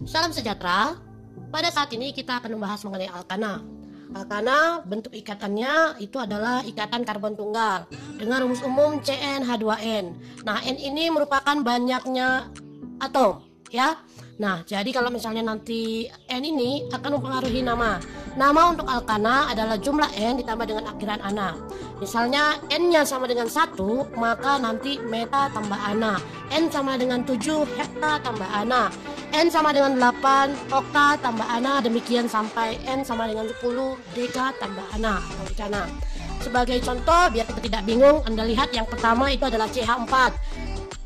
Salam sejahtera. Pada saat ini kita akan membahas mengenai alkana. Alkana bentuk ikatannya itu adalah ikatan karbon tunggal dengan rumus umum CnH2n. Nah, N ini merupakan banyaknya atom, ya. Nah, jadi kalau misalnya nanti N ini akan mempengaruhi nama. Nama untuk alkana adalah jumlah N ditambah dengan akhiran ana. Misalnya N-nya sama dengan 1, maka nanti meta tambah ana. N sama dengan 7, hekta tambah ana. N sama dengan 8, okta tambah ana. Demikian sampai N sama dengan 10, deka tambah ana atau dekana. Sebagai contoh, biar kita tidak bingung, Anda lihat yang pertama itu adalah CH4.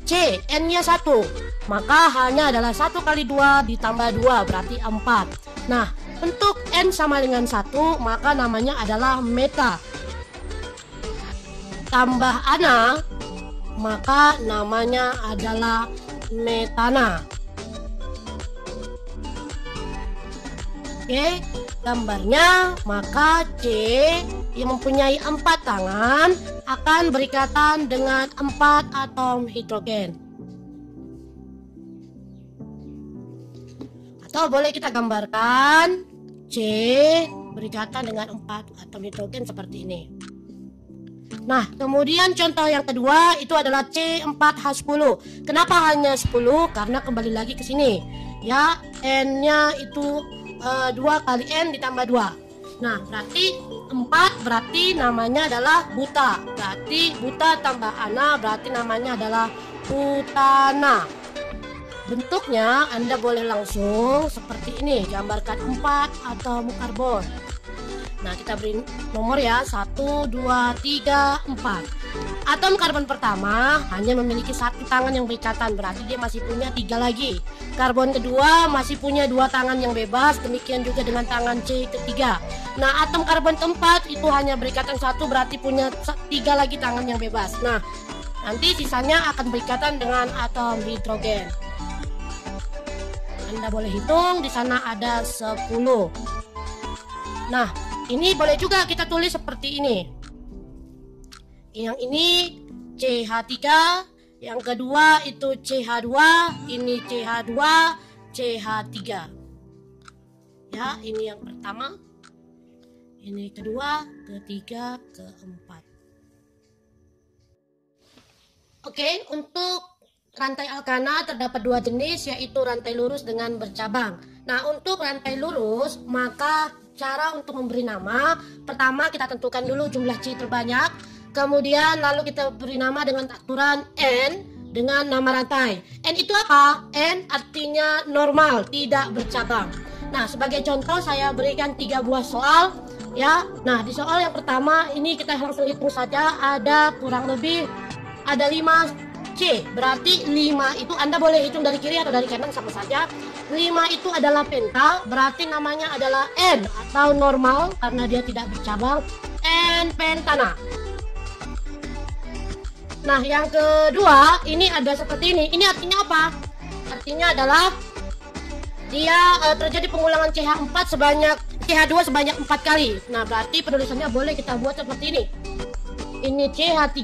C, N-nya 1, maka hanya adalah 1 kali 2 ditambah 2, berarti 4. Nah, untuk N sama dengan 1, maka namanya adalah meta. Tambah ana, maka namanya adalah metana. Oke, gambarnya, maka C yang mempunyai 4 tangan akan berikatan dengan 4 atom hidrogen. Atau boleh kita gambarkan C berikatan dengan 4 atom hidrogen seperti ini. Nah, kemudian contoh yang kedua itu adalah C4H10. Kenapa hanya 10? Karena kembali lagi ke sini. Ya, N-nya itu 2 kali N ditambah 2. Nah, berarti 4 berarti namanya adalah buta. Berarti buta tambah ana berarti namanya adalah butana. Bentuknya Anda boleh langsung seperti ini, gambarkan 4 atom karbon. Nah, kita beri nomor ya, 1, 2, 3, 4. Atom karbon pertama hanya memiliki 1 tangan yang berikatan, berarti dia masih punya 3 lagi. Karbon kedua masih punya 2 tangan yang bebas, demikian juga dengan tangan C ketiga. Nah, atom karbon keempat itu hanya berikatan 1, berarti punya 3 lagi tangan yang bebas. Nah, nanti sisanya akan berikatan dengan atom hidrogen. Anda boleh hitung, di sana ada 10. Nah, ini boleh juga kita tulis seperti ini. Yang ini CH3, yang kedua itu CH2, ini CH2, CH3. Ya, ini yang pertama. Ini kedua, ketiga, keempat. Oke, untuk rantai alkana terdapat 2 jenis, yaitu rantai lurus dengan bercabang. Nah, untuk rantai lurus, maka cara untuk memberi nama, pertama kita tentukan dulu jumlah C terbanyak, kemudian lalu kita beri nama dengan aturan N dengan nama rantai. N itu apa? N artinya normal, tidak bercabang. Nah, sebagai contoh saya berikan 3 buah soal ya. Nah, di soal yang pertama ini kita langsung hitung saja, ada kurang lebih ada 5 C, berarti 5 itu Anda boleh hitung dari kiri atau dari kanan sama saja. 5 itu adalah penta, berarti namanya adalah N atau normal karena dia tidak bercabang, N pentana. Nah, yang kedua ini ada seperti ini. Ini artinya apa? Artinya adalah dia terjadi pengulangan CH2 sebanyak 4 kali. Nah, berarti penulisannya boleh kita buat seperti ini. Ini CH3,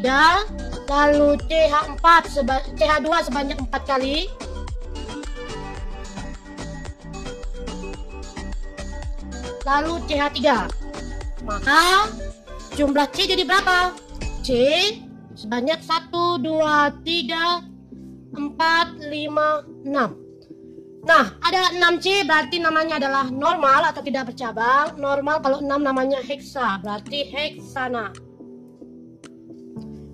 lalu CH2 sebanyak 4 kali. Lalu CH3. Maka jumlah C jadi berapa? C sebanyak 1, 2, 3, 4, 5, 6. Nah, ada 6C berarti namanya adalah normal atau tidak bercabang. Normal kalau 6 namanya heksa, berarti heksana.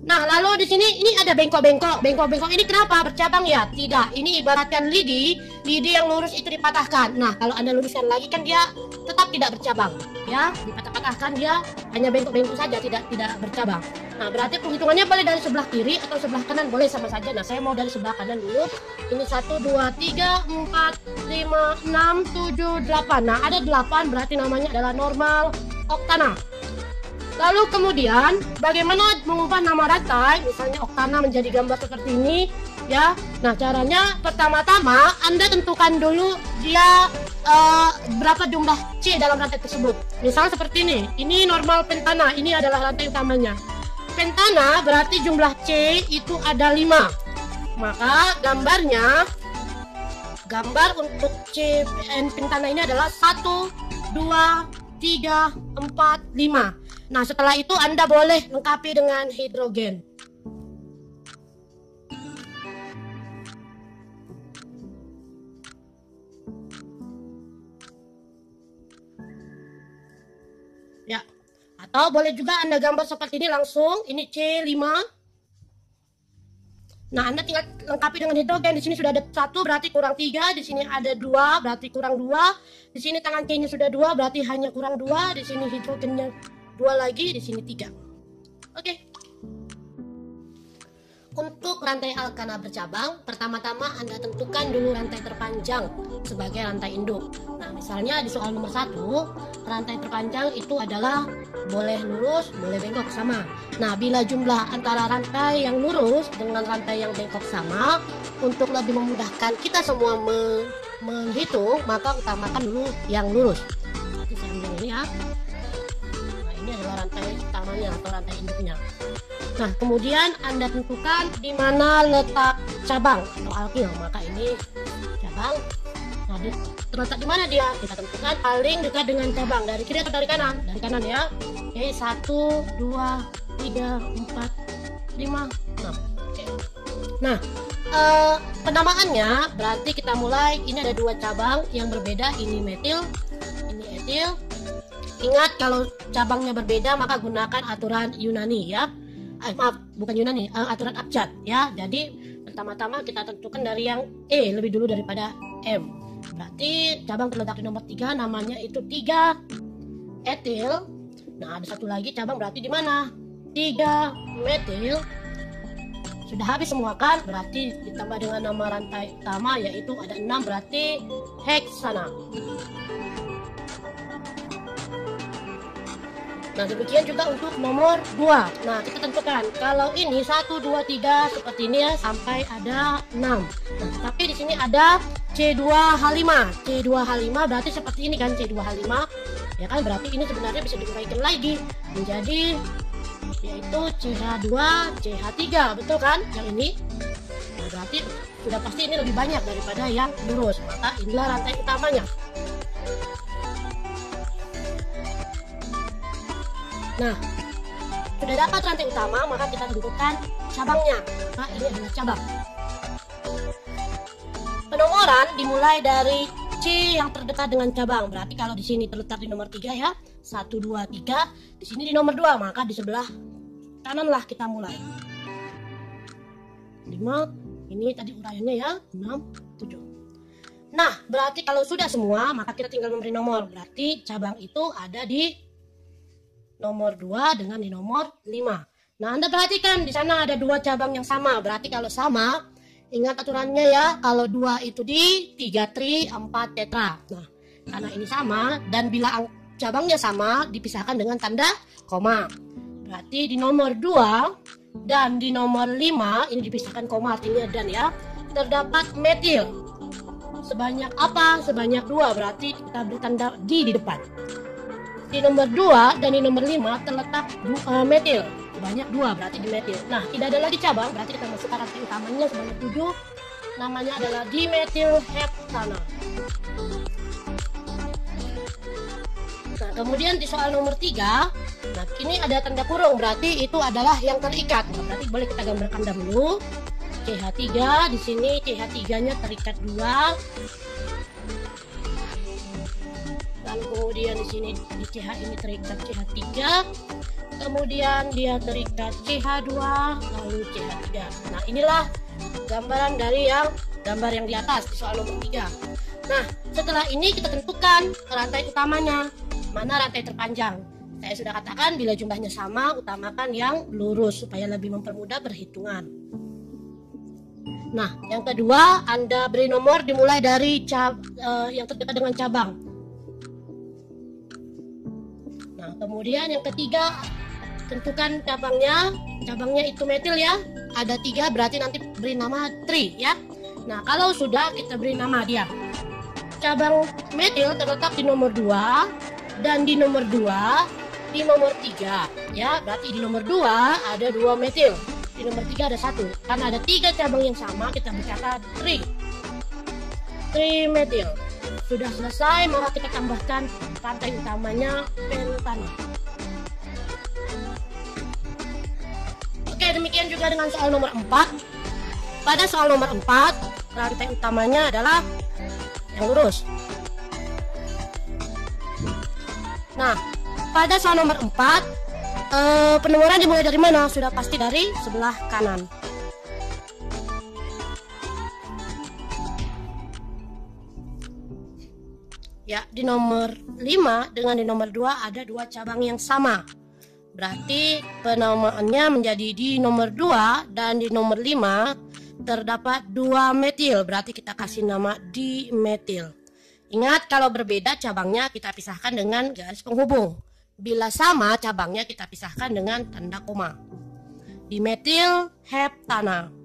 Nah, lalu di sini ini ada bengkok-bengkok. Bengkok-bengkok ini kenapa bercabang ya? Tidak. Ini ibaratkan lidi yang lurus itu dipatahkan. Nah, kalau Anda luruskan lagi kan dia tetap tidak bercabang, ya. Dipatah-patahkan dia hanya bengkok-bengkok saja, tidak bercabang. Nah, berarti penghitungannya boleh dari sebelah kiri atau sebelah kanan, boleh sama saja. Nah, saya mau dari sebelah kanan dulu. Ini 1, 2, 3, 4, 5, 6, 7, 8. Nah, ada 8 berarti namanya adalah normal oktana. Lalu kemudian bagaimana mengubah nama rantai, misalnya oktana menjadi gambar seperti ini ya. Nah, caranya pertama-tama Anda tentukan dulu dia berapa jumlah C dalam rantai tersebut. Misalnya seperti ini normal pentana, ini adalah rantai utamanya. Pentana berarti jumlah C itu ada 5. Maka gambar untuk CN pentana ini adalah 1, 2, 3, 4, 5. Nah, setelah itu Anda boleh lengkapi dengan hidrogen. Ya. Atau boleh juga Anda gambar seperti ini langsung. Ini C5. Nah, Anda tinggal lengkapi dengan hidrogen. Di sini sudah ada 1, berarti kurang 3. Di sini ada 2, berarti kurang 2. Di sini tangan C-nya sudah 2, berarti hanya kurang 2. Di sini hidrogennya 2 lagi, di sini 3. Oke. Untuk rantai alkana bercabang, pertama-tama Anda tentukan dulu rantai terpanjang sebagai rantai induk. Nah, misalnya di soal nomor 1, rantai terpanjang itu adalah boleh lurus, boleh bengkok sama. Nah, bila jumlah antara rantai yang lurus dengan rantai yang bengkok sama, untuk lebih memudahkan kita semua menghitung, maka utamakan dulu yang lurus. Nanti saya ambil ini ya. Nah, ini adalah rantai utamanya atau rantai induknya. Nah, kemudian Anda tentukan di mana letak cabang atau alkil. Maka ini cabang. Nah, terletak di mana dia? Kita tentukan paling dekat dengan cabang. Dari kiri atau dari kanan? Dari kanan ya. Oke, 1, 2, 3, 4, 5, 6. Oke. Nah, penamaannya berarti kita mulai. Ini ada 2 cabang yang berbeda. Ini metil, ini etil. Ingat, kalau cabangnya berbeda maka gunakan aturan Yunani ya. Maaf, bukan Yunani, aturan abjad ya. Jadi pertama-tama kita tentukan dari yang E lebih dulu daripada M. Berarti cabang terletak di nomor 3, namanya itu 3 etil. Nah, ada satu lagi cabang berarti di mana? 3 metil. Sudah habis semua kan? Berarti ditambah dengan nama rantai utama yaitu ada 6, berarti heksana. Nah, demikian juga untuk nomor 2. Nah, kita tentukan kalau ini 1, 2, 3 seperti ini ya sampai ada 6. Nah, tapi di sini ada C2H5. C2H5 berarti seperti ini kan, C2H5. Ya kan, berarti ini sebenarnya bisa diuraikan lagi menjadi yaitu CH2, CH3, betul kan? Yang ini. Nah, berarti sudah pasti ini lebih banyak daripada yang lurus. Maka inilah rantai utamanya. Nah, sudah dapat rantai utama, maka kita tentukan cabangnya. Nah, ini adalah cabang. Penomoran dimulai dari C yang terdekat dengan cabang. Berarti kalau di sini terletak di nomor 3 ya, 1, 2, 3. Di sini di nomor 2, maka di sebelah kananlah kita mulai. 5, ini tadi uraiannya ya, 6, 7. Nah, berarti kalau sudah semua, maka kita tinggal memberi nomor. Berarti cabang itu ada di nomor 2 dengan di nomor 5. Nah, Anda perhatikan di sana ada 2 cabang yang sama. Berarti kalau sama, ingat aturannya ya, kalau 2 itu di 3 tri, 4 tetra. Nah, karena ini sama dan bila cabangnya sama dipisahkan dengan tanda koma. Berarti di nomor 2 dan di nomor 5 ini dipisahkan koma, artinya dan ya, terdapat metil. Sebanyak apa? Sebanyak 2, berarti kita beri tanda di depan. Di nomor 2 dan di nomor 5 terletak metil. Banyak 2, berarti di metil. Nah, tidak ada lagi cabang, berarti kita masukkan rantai utamanya sebanyak 7. Namanya adalah dimetil heptana. Nah, kemudian di soal nomor 3, nah ini ada tanda kurung, berarti itu adalah yang terikat. Nah, berarti boleh kita gambarkan dahulu. CH3, di sini CH3-nya terikat 2. Lalu kemudian di sini di CH ini terikat CH3, kemudian dia terikat CH2, lalu CH3. Nah, inilah gambaran dari gambar yang di atas di soal nomor 3. Nah, setelah ini kita tentukan rantai utamanya, mana rantai terpanjang. Saya sudah katakan bila jumlahnya sama, utamakan yang lurus supaya lebih mempermudah perhitungan. Nah, yang kedua, Anda beri nomor dimulai dari yang terdekat dengan cabang. Nah, kemudian yang ketiga, tentukan cabangnya. Cabangnya itu metil ya. Ada 3, berarti nanti beri nama tri ya. Nah, kalau sudah kita beri nama dia. Cabang metil terletak di nomor 2 dan di nomor 2, di nomor 3 ya. Berarti di nomor 2 ada 2 metil. Di nomor 3 ada 1. Karena ada 3 cabang yang sama, kita berkata tri. trimetil. Sudah selesai, maka kita tambahkan rantai utamanya pentana. Oke, demikian juga dengan soal nomor 4. Pada soal nomor 4, rantai utamanya adalah yang lurus. Nah, pada soal nomor 4, penomoran dimulai dari mana? Sudah pasti dari sebelah kanan. Ya, di nomor 5 dengan di nomor 2 ada dua cabang yang sama. Berarti penamaannya menjadi di nomor 2 dan di nomor 5 terdapat 2 metil. Berarti kita kasih nama dimetil. Ingat, kalau berbeda cabangnya kita pisahkan dengan garis penghubung. Bila sama cabangnya kita pisahkan dengan tanda koma. Dimetil heptana.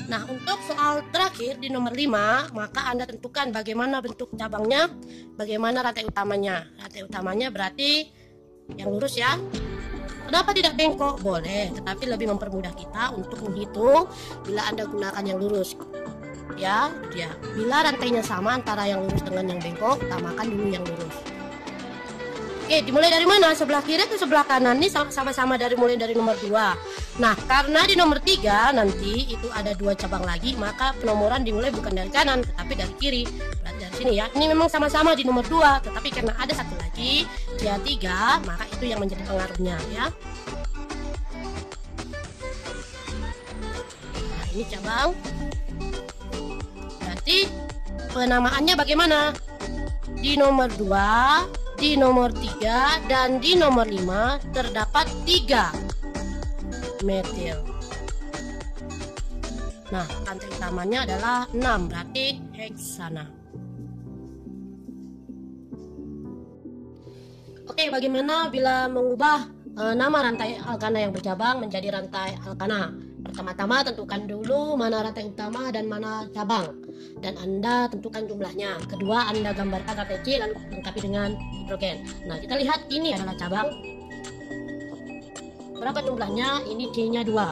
Nah, untuk soal terakhir di nomor 5, maka Anda tentukan bagaimana bentuk cabangnya, bagaimana rantai utamanya. Rantai utamanya berarti yang lurus ya. Kenapa tidak bengkok? Boleh, tetapi lebih mempermudah kita untuk menghitung bila Anda gunakan yang lurus. Ya. Bila rantainya sama antara yang lurus dengan yang bengkok, utamakan dulu yang lurus. Oke, dimulai dari mana? Sebelah kiri atau sebelah kanan? Ini sama-sama mulai dari nomor 2. Nah, karena di nomor 3 nanti itu ada 2 cabang lagi, maka penomoran dimulai bukan dari kanan, tetapi dari kiri. Berarti dari sini ya. Ini memang sama-sama di nomor 2, tetapi karena ada satu lagi, dia 3, maka itu yang menjadi pengaruhnya ya. Nah, ini cabang. Berarti penamaannya bagaimana? Di nomor 2, di nomor 3, dan di nomor 5 terdapat 3 metil. Nah, rantai utamanya adalah 6, berarti heksana. Oke, bagaimana bila mengubah nama rantai alkana yang bercabang menjadi rantai alkana? Pertama-tama tentukan dulu mana rantai utama dan mana cabang, dan Anda tentukan jumlahnya. Kedua, Anda gambarkan rantai C lalu lengkapi dengan hidrogen. Nah, kita lihat ini adalah cabang. Berapa jumlahnya? Ini C-nya 2.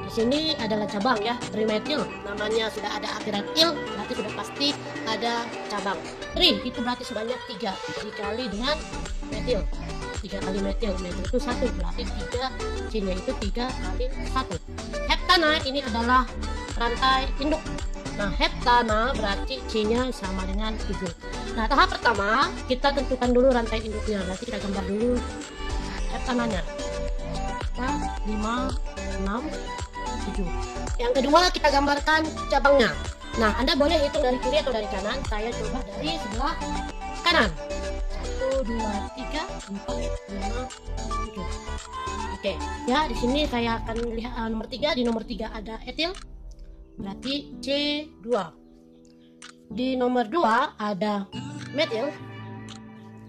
Di sini adalah cabang ya, trimetil. Namanya sudah ada akhiran il, berarti sudah pasti ada cabang. Tri itu berarti sebanyak 3 dikali dengan metil. 3 kali metil itu 1, berarti 3 C-nya itu 3 kali 1. Heptana ini adalah rantai induk. Nah, heptana berarti C-nya sama dengan 7. Nah, tahap pertama kita tentukan dulu rantai induknya. Berarti kita gambar dulu heptananya. 5, 6, 7. Yang kedua kita gambarkan cabangnya. Nah, Anda boleh hitung dari kiri atau dari kanan. Saya coba dari sebelah kanan. 1, 2, 3, 4, 5, 7. Oke, ya di sini saya akan lihat nomor 3. Di nomor 3 ada etil, berarti C2. Di nomor 2 ada metil,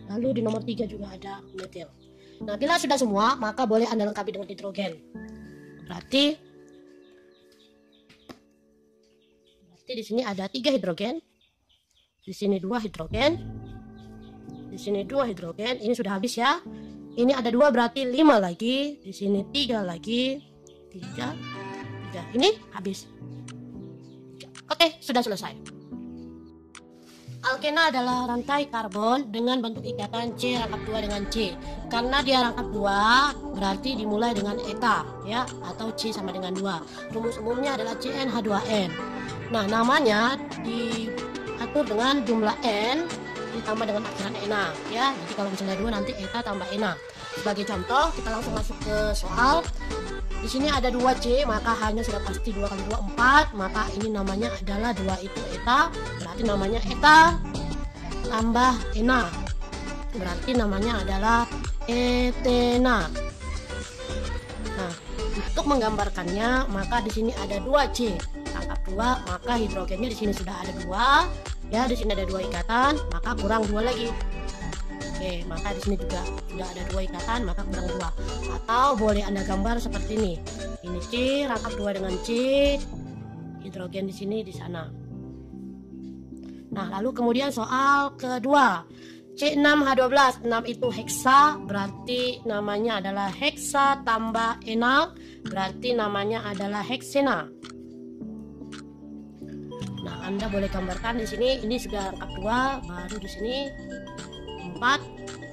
lalu di nomor 3 juga ada metil. Nah, bila sudah semua, maka boleh Anda lengkapi dengan hidrogen. Berarti di sini ada 3 hidrogen, di sini 2 hidrogen, di sini 2 hidrogen. Ini sudah habis ya. Ini ada 2 berarti 5 lagi, di sini 3 lagi, 3. Ini habis. Oke, sudah selesai. Alkena adalah rantai karbon dengan bentuk ikatan C rangkap 2 dengan C. Karena dia rangkap 2, berarti dimulai dengan eta ya, atau C sama dengan 2. Rumus umumnya adalah CnH2n. Nah, namanya diatur dengan jumlah n ditambah dengan akhiran ena ya. Jadi kalau misalnya 2 nanti eta tambah ena. Sebagai contoh, kita langsung masuk ke soal. Di sini ada 2C, maka hanya sudah pasti 2 kali 2 4, maka ini namanya adalah 2 itu eta, berarti namanya eta tambah ena, berarti namanya adalah etena. Nah, untuk menggambarkannya, maka di sini ada 2C rangkap 2, maka hidrogennya di sini sudah ada 2 ya, di sini ada 2 ikatan, maka kurang 2 lagi. Oke, maka di sini juga sudah ada 2 ikatan, maka kurang 2. Atau boleh Anda gambar seperti ini. Ini C rangkap 2 dengan C, hidrogen di sini di sana. Nah, lalu kemudian soal kedua. C6H12, 6 itu heksa, berarti namanya adalah heksa tambah enal, berarti namanya adalah heksena. Anda boleh gambarkan di sini. Ini sudah rangkap 2, baru di sini 4,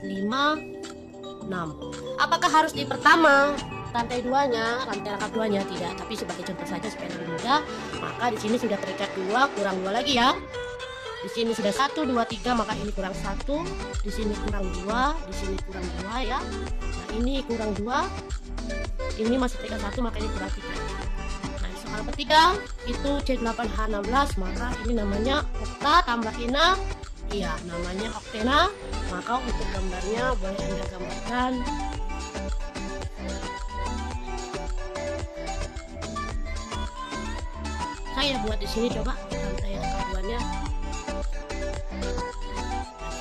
5, 6. Apakah harus di pertama rantai 2-nya, rantai rangkap 2-nya? Tidak, tapi sebagai contoh saja supaya lebih mudah. Maka di sini sudah terikat 2, kurang 2 lagi ya. Di sini sudah 1, 2, 3, maka ini kurang 1, di sini kurang 2, di sini kurang 2 ya. Nah, ini kurang 2, ini masih terikat 1, maka ini kurang 3. Nah, soal ketiga itu C8H16, maka ini namanya okta tambah ena. Iya, namanya oktena. Maka untuk gambarnya boleh Anda gambarkan. Saya buat di sini, coba rantai rangkap 2-nya.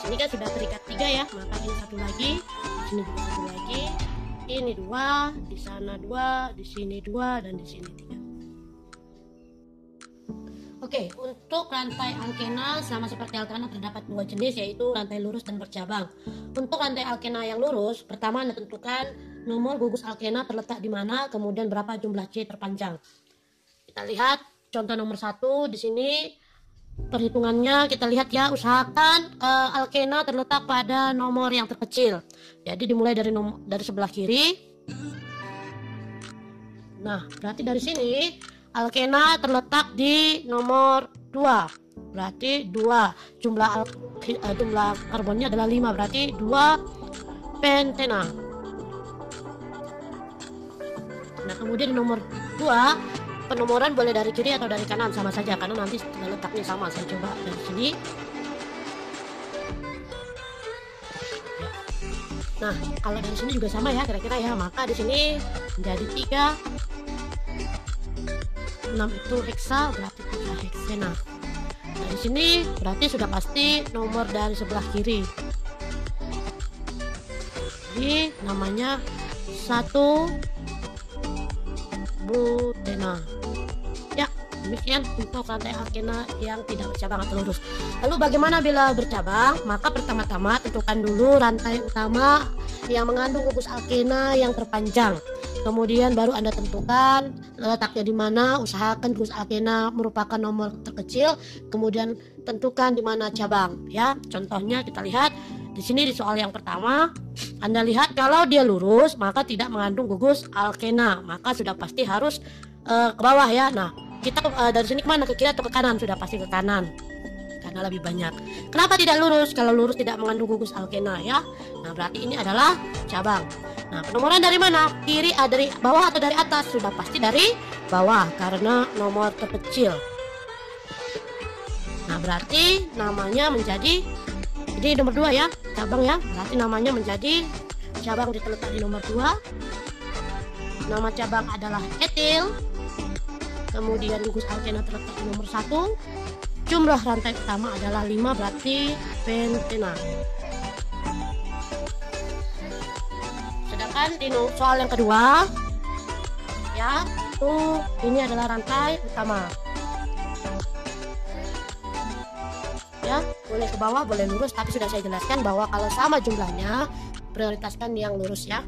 Ini kan sudah terikat 3 ya, maka ini 1 lagi, di sini juga 1 lagi, ini 2, di sana 2, di sini 2, dan di sini 3. Oke, untuk rantai alkena sama seperti alkena terdapat 2 jenis, yaitu rantai lurus dan bercabang. Untuk rantai alkena yang lurus, pertama Anda tentukan nomor gugus alkena terletak di mana, kemudian berapa jumlah C terpanjang. Kita lihat contoh nomor 1 di sini. Perhitungannya kita lihat ya, usahakan alkena terletak pada nomor yang terkecil. Jadi dimulai dari sebelah kiri. Nah, berarti dari sini alkena terletak di nomor 2. Berarti 2 jumlah karbonnya adalah 5, berarti 2 pentena. Nah, kemudian di nomor 2 penomoran boleh dari kiri atau dari kanan, sama saja karena nanti letaknya sama. Saya coba dari sini. Ya. Nah, kalau dari sini juga sama ya kira-kira ya. Maka di sini menjadi 3. 6 itu heksa, berarti 3 heksena. Nah, di sini berarti sudah pasti nomor dari sebelah kiri. Jadi namanya 1 butena. Ya, demikian untuk rantai alkena yang tidak bercabang atau lurus. Lalu bagaimana bila bercabang? Maka pertama-tama tentukan dulu rantai utama yang mengandung gugus alkena yang terpanjang. Kemudian baru Anda tentukan letaknya di mana, usahakan gugus alkena merupakan nomor terkecil, kemudian tentukan di mana cabang ya. Contohnya kita lihat di sini di soal yang pertama, Anda lihat kalau dia lurus maka tidak mengandung gugus alkena, maka sudah pasti harus ke bawah ya. Nah, kita dari sini kemana, ke kiri atau ke kanan? Sudah pasti ke kanan karena lebih banyak. Kenapa tidak lurus? Kalau lurus tidak mengandung gugus alkena ya. Nah, berarti ini adalah cabang. Nah, penomoran dari mana? Kiri, dari bawah atau dari atas? Sudah pasti dari bawah karena nomor terkecil. Nah, berarti namanya menjadi, ini nomor 2 ya, cabang ya. Berarti namanya menjadi cabang terletak di nomor 2. Nama cabang adalah etil. Kemudian gugus alkena terletak di nomor 1. Jumlah rantai utama adalah 5, berarti pentena. Sedangkan di soal yang kedua ya, ini adalah rantai utama. Ya, boleh ke bawah, boleh lurus, tapi sudah saya jelaskan bahwa kalau sama jumlahnya prioritaskan yang lurus ya.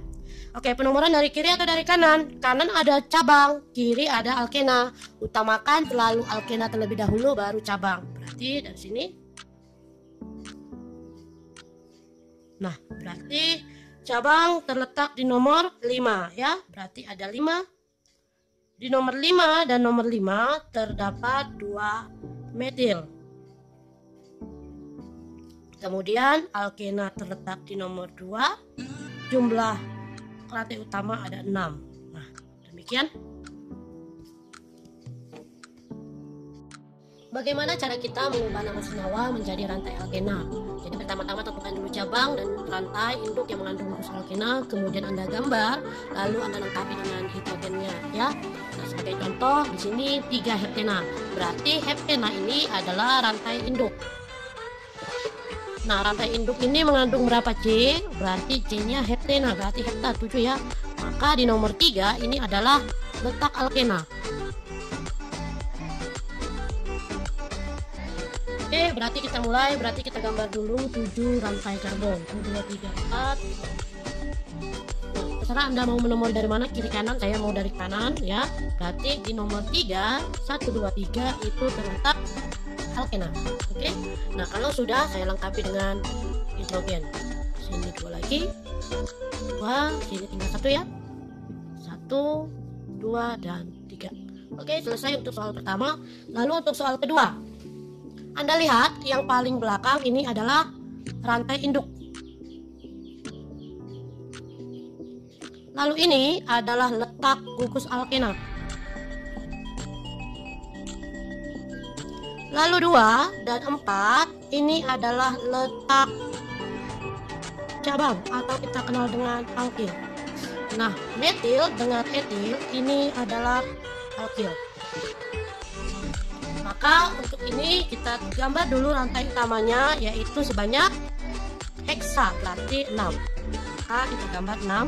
Oke, penomoran dari kiri atau dari kanan? Kanan ada cabang, kiri ada alkena. Utamakan selalu alkena terlebih dahulu baru cabang. Berarti dari sini. Nah, berarti cabang terletak di nomor 5 ya. Berarti ada 5. Di nomor 5 dan nomor 5 terdapat 2 metil. Kemudian alkena terletak di nomor 2. Jumlah rantai utama ada 6. Nah, demikian. Bagaimana cara kita mengubah nama senyawa menjadi rantai alkena? Jadi pertama-tama tentukan dulu cabang dan rantai induk yang mengandung gugus alkena, kemudian Anda gambar, lalu Anda lengkapi dengan hidrogennya ya. Nah, sebagai contoh di sini 3 heptena. Berarti heptena ini adalah rantai induk. Nah, rantai induk ini mengandung berapa C? Berarti C-nya heptena, berarti hepta 7 ya. Maka di nomor 3 ini adalah letak alkena. Oke, berarti kita mulai. Berarti kita gambar dulu 7 rantai karbon. 1, 2, 3, 4. Nah, Terserah Anda mau menomor dari mana, kiri kanan, saya mau dari kanan ya. Berarti di nomor 3, 1, 2, 3 itu terletak alkena. Oke. Nah, kalau sudah saya lengkapi dengan hidrogen. Sini 2 lagi. 2, sini tinggal 1 ya. 1, 2 dan 3. Oke, selesai untuk soal pertama. Lalu untuk soal kedua. Anda lihat yang paling belakang ini adalah rantai induk. Lalu ini adalah letak gugus alkena. Lalu 2 dan 4 ini adalah letak cabang atau kita kenal dengan alkil. Nah, metil dengan etil ini adalah alkil. Maka untuk ini kita gambar dulu rantai utamanya, yaitu sebanyak heksa, berarti 6. Maka kita gambar 6.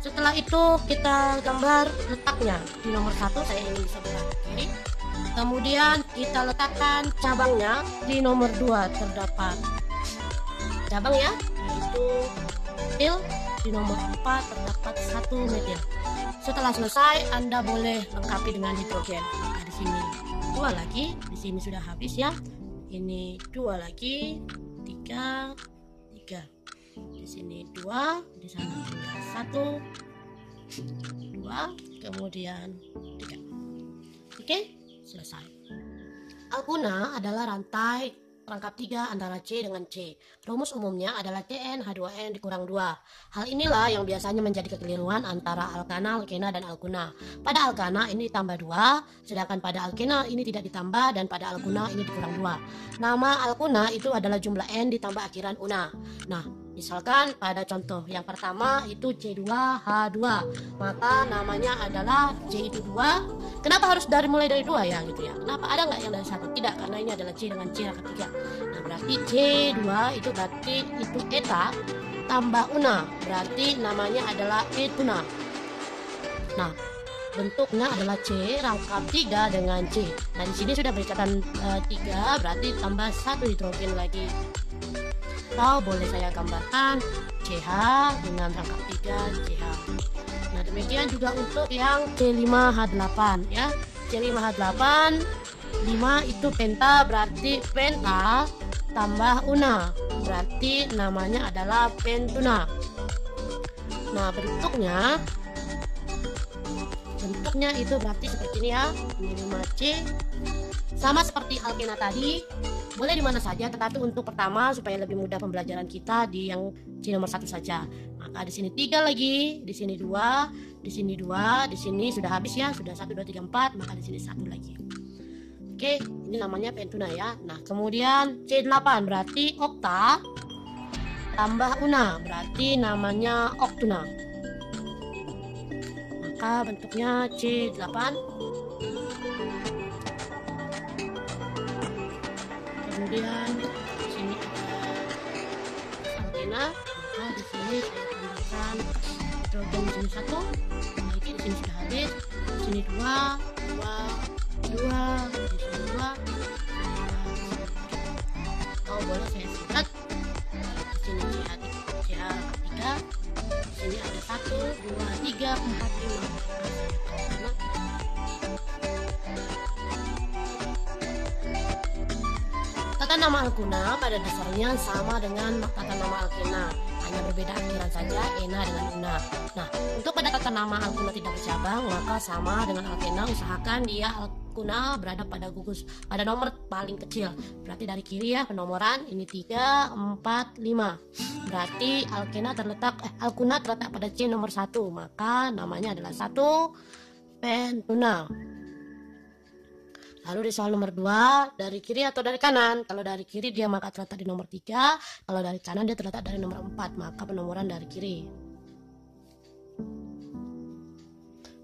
Setelah itu kita gambar letaknya. Di nomor 1 saya ingin bisa kiri. Kemudian kita letakkan cabangnya. Di nomor 2 terdapat cabang ya, yaitu metil. Di nomor 4 terdapat 1 metil. Setelah selesai Anda boleh lengkapi dengan hidrogen. Nah, di sini 2 lagi, di sini sudah habis ya. Ini 2 lagi, 3, 3. Di sini 2, di sana tinggal 1, 2, kemudian 3. Oke, selesai. Alkuna adalah rantai perangkap 3 antara C dengan C. Rumus umumnya adalah CN H2N dikurang 2. Hal inilah yang biasanya menjadi kekeliruan antara alkana, alkena, dan alkuna. Pada alkana ini ditambah 2, sedangkan pada alkena ini tidak ditambah, dan pada alkuna ini dikurang 2. Nama alkuna itu adalah jumlah N ditambah akhiran una. Nah, misalkan pada contoh yang pertama itu C2H2, maka namanya adalah C itu 2. Kenapa harus mulai dari 2 ya gitu ya? Kenapa ada nggak yang dari 1? Tidak, karena ini adalah C dengan C rangkap 3. Nah, berarti C2 itu berarti itu eta tambah una, berarti namanya adalah etuna. Nah, bentuknya adalah C rangkap 3 dengan C. Nah, di sini sudah berikatan 3, berarti tambah 1 hidrogen lagi. Atau boleh saya gambarkan CH dengan rangkap 3 CH. Nah, demikian juga untuk yang C5H8 ya. C5H8, 5 itu penta, berarti penta tambah una, berarti namanya adalah pentuna. Nah, bentuknya itu berarti seperti ini ya. Ini 5C. Sama seperti alkena tadi, boleh di mana saja, tetapi untuk pertama supaya lebih mudah pembelajaran kita di yang C nomor 1 saja. Maka di sini 3 lagi, di sini 2, di sini 2, di sini sudah habis ya, sudah 1 2 3 4, maka di sini 1 lagi. Oke, ini namanya pentuna ya. Nah, kemudian C8 berarti okta tambah una, berarti namanya oktuna. Maka bentuknya C8. Kemudian di sini ada alkena, maka di sini saya tambahkan hidrogen di sini 1, lagi di sini sudah habis, di sini 2, 2, di sini 2, atau boleh saya singkat. Di sini CH3, di sini ada 1, 2, 3, 4, 5. Tata nama alkuna pada dasarnya sama dengan tata nama alkena, hanya berbeda akhiran saja, ena dengan una. Nah, untuk pada tata nama alkuna tidak bercabang, maka sama dengan alkena, usahakan dia alkuna berada pada gugus pada nomor paling kecil. Berarti dari kiri ya penomoran, ini 3, 4, 5. Berarti alkuna terletak pada C nomor 1, maka namanya adalah 1 pentuna. Lalu di soal nomor 2, dari kiri atau dari kanan? Kalau dari kiri dia maka terletak di nomor 3, kalau dari kanan dia terletak dari nomor 4, maka penomoran dari kiri.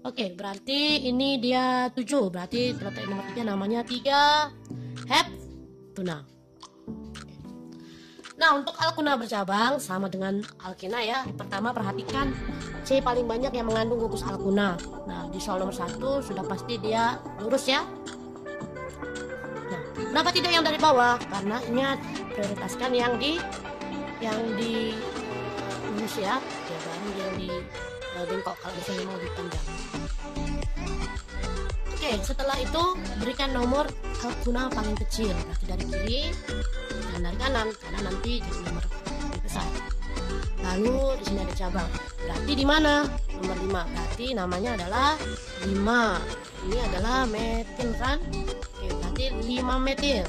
Oke, berarti ini dia 7, berarti terletak di nomor 3, namanya 3 heptuna. Nah, untuk alkuna bercabang sama dengan alkena ya. Pertama perhatikan C paling banyak yang mengandung gugus alkuna. Nah, di soal nomor 1 sudah pasti dia lurus ya. Nah, kenapa tidak yang dari bawah? Karena ini prioritaskan yang di yang di lurus ya, baru yang di bengkok kalau misalnya mau dipanjang. Oke, setelah itu berikan nomor alkuna paling kecil, berarti dari kiri dan dari kanan, karena nanti jadi nomor lebih besar. Lalu di sini ada cabang, berarti di mana? Nomor 5, berarti namanya adalah 5. Ini adalah metil kan? Oke, berarti 5 metil.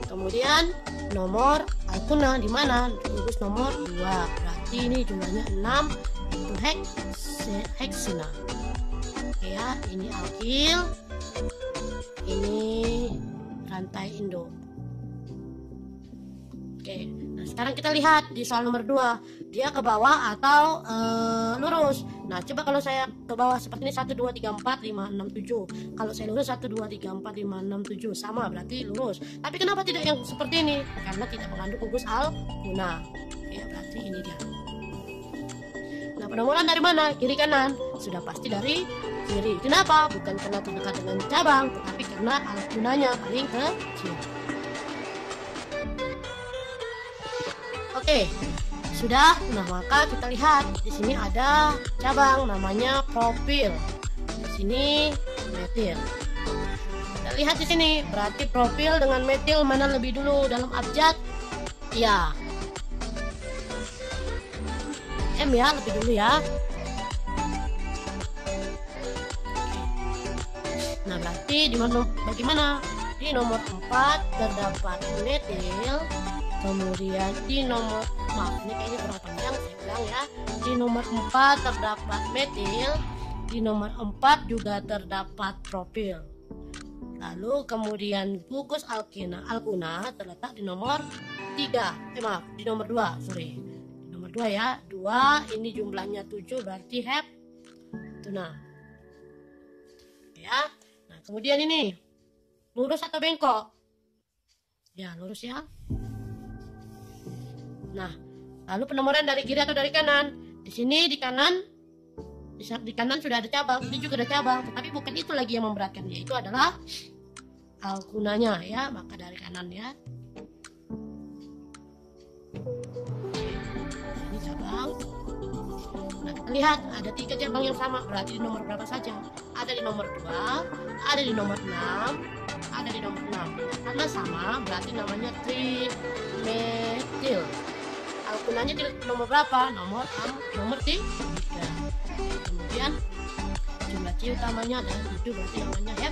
Kemudian nomor alkuna di mana? Gugus nomor 2, berarti ini jumlahnya 6, itu heksina. Oke ya, ini alkil, ini rantai induk. Oke, nah sekarang kita lihat di soal nomor 2, dia ke bawah atau lurus. Nah coba kalau saya ke bawah seperti ini, 1, 2, 3, 4, 5, 6, 7. Kalau saya lurus 1, 2, 3, 4, 5, 6, 7, sama berarti lurus. Tapi kenapa tidak yang seperti ini? Karena tidak mengandung gugus alkuna. Oke, berarti ini dia. Nah penomoran dari mana? Kiri kanan? Sudah pasti dari kiri. Kenapa? Bukan karena terdekat dengan cabang, tetapi karena alkunanya paling kecil. Oke, sudah. Nah maka kita lihat di sini ada cabang namanya propil. Di sini metil. Kita lihat di sini, berarti propil dengan metil mana lebih dulu dalam abjad? Ya, M ya, lebih dulu ya. Nah berarti di bagaimana? Di nomor 4 terdapat metil. Kemudian di nomor, maaf ini kayaknya kurang panjang, saya ulang ya. Di nomor 4 terdapat metil. Di nomor 4 juga terdapat propil. Lalu kemudian gugus alkuna terletak di nomor 3. Maaf, di nomor 2, sorry. Di nomor 2 ya. 2 ini jumlahnya 7, berarti heptuna. Ya. Nah, kemudian ini lurus atau bengkok? Ya, lurus ya. Nah, lalu penomoran dari kiri atau dari kanan? Di sini di kanan sudah ada cabang, ini juga ada cabang, tetapi bukan itu lagi yang memberatkan, yaitu adalah alkunanya ya, maka dari kanan ya. Ini cabang. Nah, kita lihat ada 3 cabang yang sama, berarti di nomor berapa saja? Ada di nomor 2, ada di nomor 6, ada di nomor 6. Karena sama, berarti namanya trimetil. Alkunanya di nomor berapa? Nomor 3. Kemudian jumlah C utamanya adalah 7, berarti namanya hep.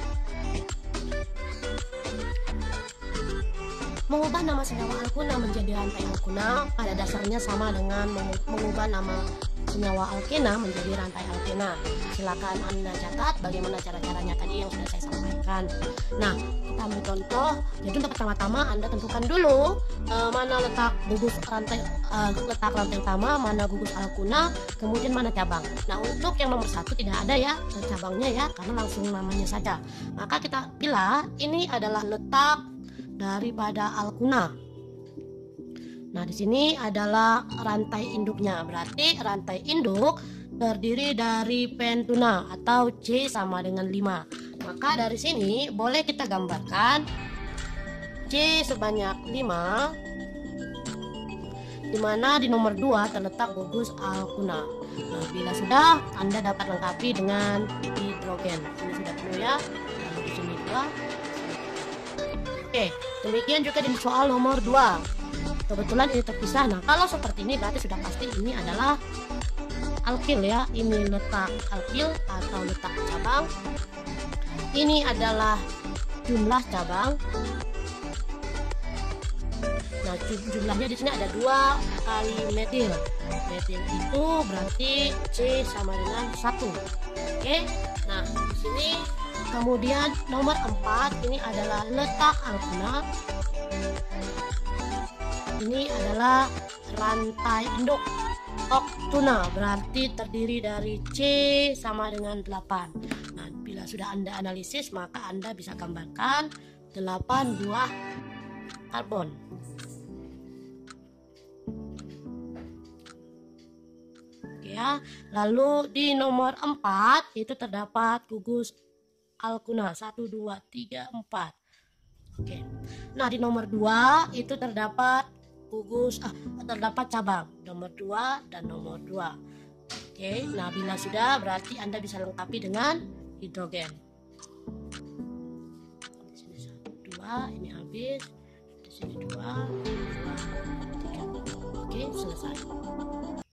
Mengubah nama senyawa alkuna menjadi rantai alkuna pada dasarnya sama dengan mengubah nama senyawa alkena menjadi rantai alkena. Silakan Anda catat bagaimana cara-caranya tadi yang sudah saya sampaikan. Nah, kita ambil contoh. Jadi untuk pertama-tama Anda tentukan dulu mana letak gugus rantai utama, mana gugus alkuna, kemudian mana cabang. Nah, untuk yang nomor 1 tidak ada ya cabangnya ya, karena langsung namanya saja. Maka kita pilih ini adalah letak daripada alkuna. Nah, di sini adalah rantai induknya. Berarti rantai induk terdiri dari pentuna atau C sama dengan 5. Maka dari sini boleh kita gambarkan C sebanyak 5, di mana di nomor 2 terletak gugus alkuna. Nah, bila sudah, Anda dapat lengkapi dengan hidrogen. Ini sudah penuh ya. Lalu di sini 2. Oke, demikian juga di soal nomor 2. Kebetulan ini terpisah. Nah, kalau seperti ini berarti sudah pasti ini adalah alkil ya. Ini letak alkil atau letak cabang. Ini adalah jumlah cabang. Nah, jumlahnya di sini ada 2 kali metil. Metil itu berarti C sama dengan 1. Oke. Nah, di sini kemudian nomor 4 ini adalah letak alkuna. Ini adalah rantai induk oktuna, berarti terdiri dari C sama dengan 8. Nah, bila sudah Anda analisis, maka Anda bisa gambarkan 8 buah karbon. Oke ya. Lalu di nomor 4 itu terdapat gugus alkuna 1, 2, 3, 4. Oke. Nah, di nomor 2 itu terdapat gugus, terdapat cabang nomor 2 dan nomor 2. Oke, nah bila sudah berarti Anda bisa lengkapi dengan hidrogen. Di sini 1, 2, ini habis. Di sini 2, 3. Oke, selesai.